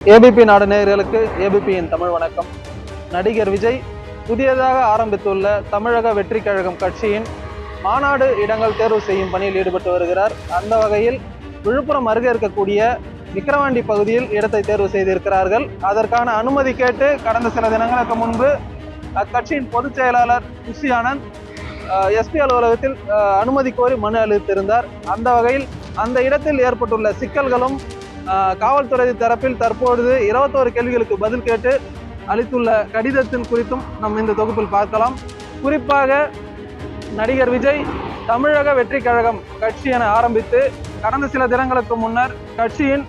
ABP நாடு நேயர்களுக்கு ஏபிபியின் தமிழ் வணக்கம். நடிகர் விஜய் புதியதாக ஆரம்பித்துள்ள தமிழக வெற்றி கழகம் கட்சியின் மாநாடு இடங்கள் தேர்வு செய்யும் பணியில் ஈடுபட்டு வருகிறார். அந்த வகையில் விழுப்புரம் அருகே இருக்கக்கூடிய விக்கிரவாண்டி பகுதியில் இடத்தை தேர்வு செய்திருக்கிறார்கள். அதற்கான அனுமதி கேட்டு கடந்த சில தினங்களுக்கு முன்பு அக்கட்சியின் பொதுச் செயலாளர் குஷி ஆனந்த் எஸ்பி அலுவலகத்தில் அனுமதி கோரி மனு அளித்திருந்தார். அந்த வகையில் அந்த இடத்தில் ஏற்பட்டுள்ள சிக்கல்களும் காவல்துறை தரப்பில் தற்பொழுது 21 கேள்விகளுக்கு பதில் கேட்டு அளித்துள்ள கடிதத்தின் குறித்தும் நம்ம இந்த தொகுப்பில் பார்க்கலாம். குறிப்பாக நடிகர் விஜய் தமிழக வெற்றி கழகம் கட்சி என ஆரம்பித்து கடந்த சில தினங்களுக்கு முன்னர் கட்சியின்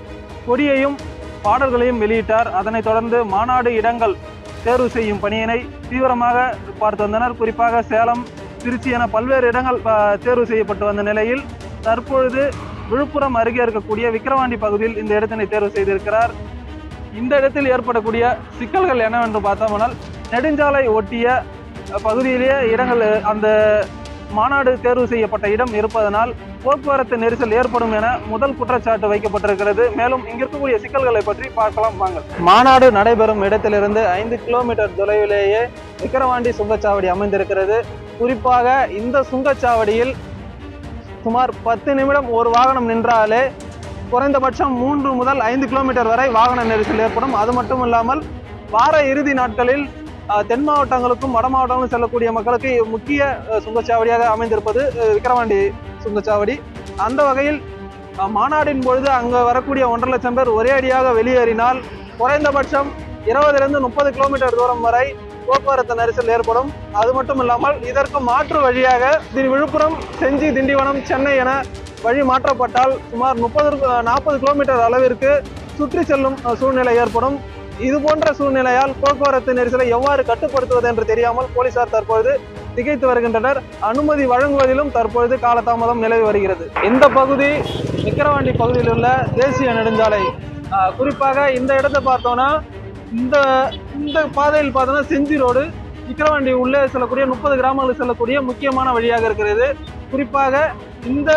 கொடியையும் பாடல்களையும் வெளியிட்டார். அதனைத் தொடர்ந்து மாநாடு இடங்கள் தேர்வு செய்யும் பணியினை தீவிரமாக பார்த்து வந்தனர். குறிப்பாக சேலம், திருச்சி என பல்வேறு இடங்கள் தேர்வு செய்யப்பட்டு வந்த நிலையில் தற்பொழுது விழுப்புரம் அருகே இருக்கக்கூடிய விக்கிரவாண்டி பகுதியில் இந்த இடத்தினை தேர்வு செய்திருக்கிறார். இந்த இடத்தில் ஏற்படக்கூடிய சிக்கல்கள் என்னவென்று பார்த்தோம்னால், நெடுஞ்சாலை ஒட்டிய பகுதியிலேயே இடங்கள் அந்த மாநாடு தேர்வு செய்யப்பட்ட இடம் இருப்பதனால் போக்குவரத்து நெரிசல் ஏற்படும் என முதல் குற்றச்சாட்டு வைக்கப்பட்டிருக்கிறது. மேலும் இங்க இருக்கக்கூடிய சிக்கல்களை பற்றி பார்க்கலாம் வாங்க. மாநாடு நடைபெறும் இடத்திலிருந்து 5 கிலோமீட்டர் தொலைவிலேயே விக்கிரவாண்டி சுங்கச்சாவடி அமைந்திருக்கிறது. குறிப்பாக இந்த சுங்கச்சாவடியில் சுமார் 10 நிமிடம் ஒரு வாகனம் நின்றாலே குறைந்தபட்சம் 3 முதல் 5 கிலோமீட்டர் வரை வாகன நெரிசல் ஏற்படும். அது மட்டும் இல்லாமல் வார இறுதி நாட்களில் தென் மாவட்டங்களுக்கும் வட மாவட்டங்களுக்கும் செல்லக்கூடிய மக்களுக்கு முக்கிய சுங்கச்சாவடியாக அமைந்திருப்பது விக்கிரவாண்டி சுங்கச்சாவடி. அந்த வகையில் மாநாடின் பொழுது அங்கு வரக்கூடிய 1.5 லட்சம் பேர் ஒரே அடியாக வெளியேறினால் குறைந்தபட்சம் 20 to 30 கிலோமீட்டர் தூரம் வரை போக்குவரத்து நெரிசல் ஏற்படும். அது மட்டும் இல்லாமல் இதற்கு மாற்று வழியாக விழுப்புரம், செஞ்சி, திண்டிவனம், சென்னை என வழி மாற்றப்பட்டால் சுமார் 40 கிலோமீட்டர் அளவிற்கு சுற்றி செல்லும் சூழ்நிலை ஏற்படும். இது போன்ற சூழ்நிலையால் போக்குவரத்து நெரிசலை எவ்வாறு கட்டுப்படுத்துவது என்று தெரியாமல் போலீசார் தற்பொழுது திகைத்து வருகின்றனர். அனுமதி வழங்குவதிலும் தற்பொழுது காலதாமதம் நிலவி வருகிறது. இந்த பகுதி விக்கிரவாண்டி பகுதியில் உள்ள தேசிய நெடுஞ்சாலை. குறிப்பாக இந்த இடத்தை பார்த்தோம்னா இந்த பாதையில் பார்த்தோம்னா செஞ்சி ரோடு விக்கிரவாண்டி உள்ளே செல்லக்கூடிய 30 கிராமங்களுக்கு செல்லக்கூடிய முக்கியமான வழியாக இருக்கிறது. குறிப்பாக இந்த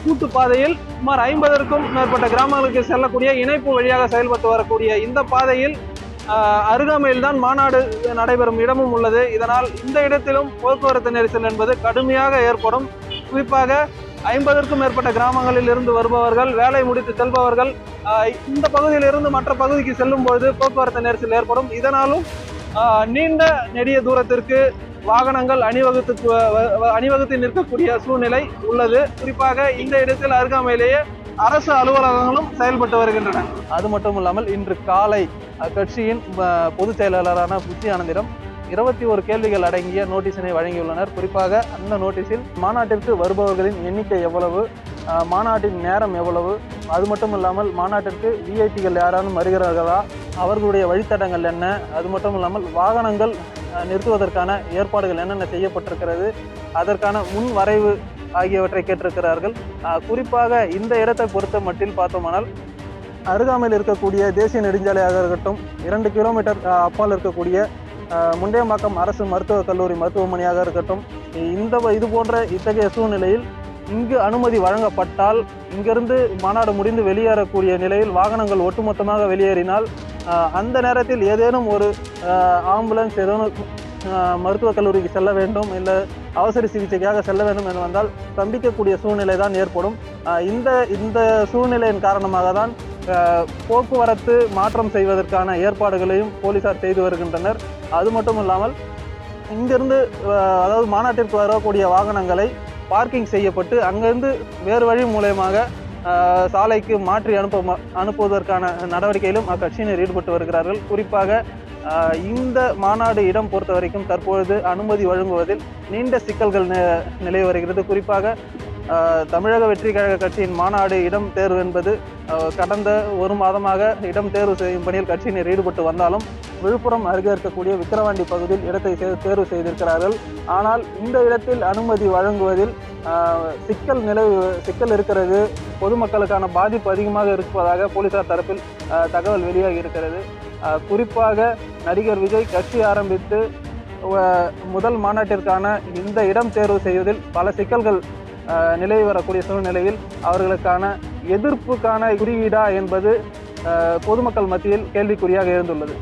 கூட்டு பாதையில் சுமார் 50க்கும் மேற்பட்ட கிராமங்களுக்கு செல்லக்கூடிய இணைப்பு வழியாக செயல்பட்டு வரக்கூடிய இந்த பாதையில் அருகாமையில் தான் மாநாடு நடைபெறும் இடமும் உள்ளது. இதனால் இந்த இடத்திலும் போக்குவரத்து நெரிசல் என்பது கடுமையாக ஏற்படும். குறிப்பாக 50க்கும் மேற்பட்ட கிராமங்களில் இருந்து வருபவர்கள், வேலை முடித்து செல்பவர்கள் இந்த பகுதியில் இருந்து மற்ற பகுதிக்கு செல்லும் பொழுது போக்குவரத்து நெரிசல் ஏற்படும். இதனாலும் நீண்ட நெடிய தூரத்திற்கு வாகனங்கள் அணிவகுத்து நிற்கக்கூடிய சூழ்நிலை உள்ளது. குறிப்பாக இந்த இடத்தில் அருகாமையிலேயே அரசு அலுவலகங்களும் செயல்பட்டு வருகின்றன. அது மட்டும் இல்லாமல் இன்று காலை கட்சியின் பொதுச் செயலாளரான குஷி ஆனந்திடம் 21 கேள்விகள் அடங்கிய நோட்டீஸினை வழங்கியுள்ளனர். குறிப்பாக அந்த நோட்டீஸில் மாநாட்டிற்கு வருபவர்களின் எண்ணிக்கை எவ்வளவு, மாநாட்டின் நேரம் எவ்வளவு, அது மட்டும் இல்லாமல் மாநாட்டிற்கு விஐபிகள் யாராலும் வருகிறார்களா, அவர்களுடைய வழித்தடங்கள் என்ன, அது மட்டும் இல்லாமல் வாகனங்கள் நிறுத்துவதற்கான ஏற்பாடுகள் என்னென்ன செய்யப்பட்டிருக்கிறது, அதற்கான முன் வரைவு ஆகியவற்றை கேட்டிருக்கிறார்கள். குறிப்பாக இந்த இடத்தை பொறுத்த மட்டில் பார்த்தோமானால் அருகாமையில் இருக்கக்கூடிய தேசிய நெடுஞ்சாலையாக இருக்கட்டும், 2 கிலோமீட்டர் அப்பால் இருக்கக்கூடிய முண்டியம்பாக்கம் அரசு மருத்துவக் கல்லூரி மருத்துவமனையாக இருக்கட்டும், இது போன்ற இத்தகைய சூழ்நிலையில் இங்கு அனுமதி வழங்கப்பட்டால் இங்கிருந்து மாநாடு முடிந்து வெளியேறக்கூடிய நிலையில் வாகனங்கள் ஒட்டுமொத்தமாக வெளியேறினால் அந்த நேரத்தில் ஏதேனும் ஒரு ஆம்புலன்ஸ் ஏதேனும் மருத்துவக் கல்லூரிக்கு செல்ல வேண்டும், இல்லை அவசர சிகிச்சைக்காக செல்ல வேண்டும் என்று வந்தால் ஸ்தம்பிக்கக்கூடிய சூழ்நிலை தான் ஏற்படும். இந்த சூழ்நிலையின் காரணமாக தான் போக்குவரத்து மாற்றம் செய்வதற்கான ஏற்பாடுகளையும் போலீசார் செய்து வருகின்றனர். அது மட்டும் இல்லாமல் இங்கிருந்து அதாவது மாநாட்டிற்கு வரக்கூடிய வாகனங்களை பார்க்கிங் செய்யப்பட்டு அங்கிருந்து வேறு வழி மூலமாக சாலைக்கு மாற்றி அனுப்புவதற்கான நடவடிக்கையிலும் அக்கட்சியினர் ஈடுபட்டு வருகிறார்கள். குறிப்பாக இந்த மாநாடு இடம் பொறுத்த வரைக்கும் தற்பொழுது அனுமதி வழங்குவதில் நீண்ட சிக்கல்கள் நிலவி வருகிறது. குறிப்பாக தமிழக வெற்றி கழக கட்சியின் மாநாடு இடம் தேர்வு என்பது கடந்த 1 மாதமாக இடம் தேர்வு செய்யும் பணியில் கட்சியினர் ஈடுபட்டு வந்தாலும் விழுப்புரம் அருகே இருக்கக்கூடிய விக்கிரவாண்டி பகுதியில் இடத்தை தேர்வு செய்திருக்கிறார்கள். ஆனால் இந்த இடத்தில் அனுமதி வழங்குவதில் சிக்கல் இருக்கிறது. பொதுமக்களுக்கான பாதிப்பு அதிகமாக இருப்பதாக போலீசார் தரப்பில் தகவல் வெளியாகி இருக்கிறது. குறிப்பாக நடிகர் விஜய் கட்சி ஆரம்பித்து முதல் மாநாட்டிற்கான இந்த இடம் தேர்வு செய்வதில் பல சிக்கல்கள் நிலவி வரக்கூடிய சூழ்நிலையில் அவர்களுக்கான எதிர்ப்புக்கான குறியீடா என்பது பொதுமக்கள் மத்தியில் கேள்விக்குறியாக இருந்துள்ளது.